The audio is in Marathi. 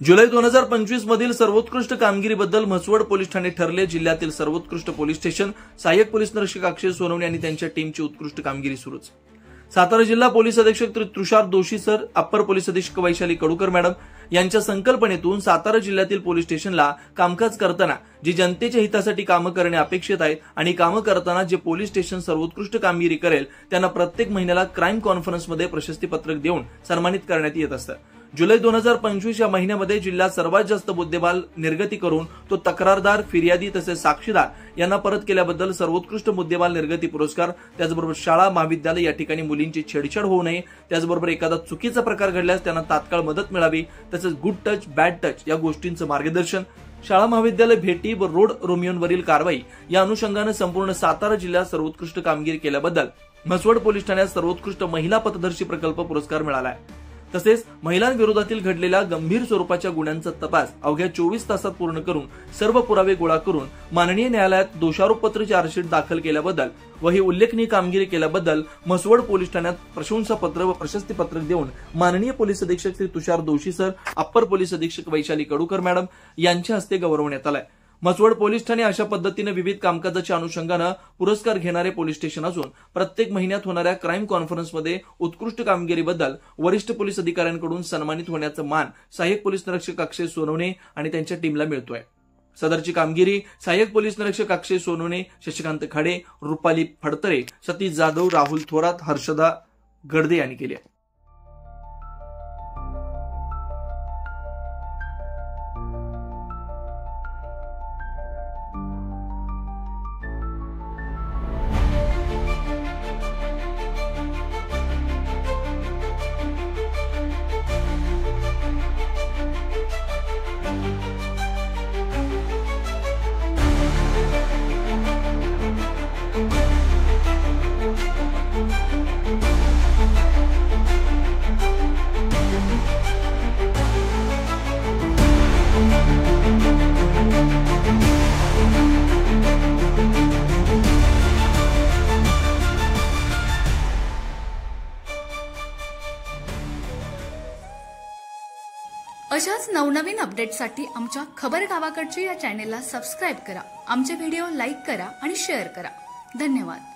जुलै 2025 मधील सर्वोत्कृष्ट कामगिरीबद्दल म्हसवड पोलीस ठाणे ठरले जिल्ह्यातील सर्वोत्कृष्ट पोलीस स्टेशन. सहाय्यक पोलीस निरीक्षक अक्षय सोनवणे आणि त्यांच्या टीमची उत्कृष्ट कामगिरी सुरूच. सातारा जिल्हा पोलीस अधीक्षक तुषार दोशी सर, अप्पर पोलीस अधीक्षक वैशाली कडूकर मॅडम यांच्या संकल्पनेतून सातारा जिल्ह्यातील पोलीस स्टेशनला कामकाज करताना जी जनतेच्या हितासाठी कामं करणे अपेक्षित आहे आणि कामं करताना जे पोलीस स्टेशन सर्वोत्कृष्ट कामगिरी करेल त्यांना प्रत्येक महिन्याला क्राईम कॉन्फरन्समध्ये प्रशस्तीपत्रक देऊन सन्मानित करण्यात येत असतं. जुलै 2025 या महिन्यामध्ये जिल्ह्यात सर्वात जास्त मुद्देमाल निर्गती करून तो तक्रारदार, फिर्यादी तसेच साक्षीदार यांना परत केल्याबद्दल सर्वोत्कृष्ट मुद्देमाल निर्गती पुरस्कार, त्याचबरोबर शाळा महाविद्यालय या ठिकाणी मुलींची छेडछाड होऊ नये, त्याचबरोबर एखादा चुकीचा प्रकार घडल्यास त्यांना तात्काळ मदत मिळावी, तसेच गुड टच, बॅड टच या गोष्टींचं मार्गदर्शन, शाळा महाविद्यालय भेटी व रोड रोमियोंवरील कारवाई या अनुषंगाने संपूर्ण सातारा जिल्ह्यात सर्वोत्कृष्ट कामगिरी केल्याबद्दल म्हसवड पोलीस ठाण्यात सर्वोत्कृष्ट महिला पथदर्शी प्रकल्प पुरस्कार मिळाला आहे. तसेच महिलांविरोधातील घडलेल्या गंभीर स्वरूपाच्या गुन्ह्यांचा तपास अवघ्या 24 तासात पूर्ण करून सर्व पुरावे गोळा करून माननीय न्यायालयात दोषारोपपत्र चार्जशीट दाखल केल्याबद्दल व ही उल्लेखनीय कामगिरी केल्याबद्दल म्हसवड पोलीस ठाण्यात प्रशंसापत्र व प्रशस्तीपत्रक देऊन माननीय पोलीस अधीक्षक Shri Tushar Doshi sir, upper police अधीक्षक वैशाली कडूकर मॅडम यांच्या हस्ते गौरवण्यात आलाय. म्हसवड पोलीस ठाणे अशा पद्धतीने विविध कामकाजाच्या अनुषंगाने पुरस्कार घेणारे पोलीस स्टेशन असून प्रत्येक महिन्यात होणाऱ्या क्राईम कॉन्फरन्समध्ये उत्कृष्ट कामगिरीबद्दल वरिष्ठ पोलीस अधिकाऱ्यांकडून सन्मानित होण्याचा मान सहाय्यक पोलीस निरीक्षक अक्षय सोनवणे आणि त्यांच्या टीमला मिळतोय. सदरची कामगिरी सहाय्यक पोलीस निरीक्षक अक्षय सोनवणे, शशिकांत खाडे, रुपाली फडतरे, सतीश जाधव, राहुल थोरात, हर्षदा गडदे यांनी केली आहे. अशाच नवनवीन अपडेटसाठी आमच्या खबर गावाकडची या चॅनेलला सबस्क्राईब करा. आमचे व्हिडिओ लाईक करा आणि शेअर करा. धन्यवाद.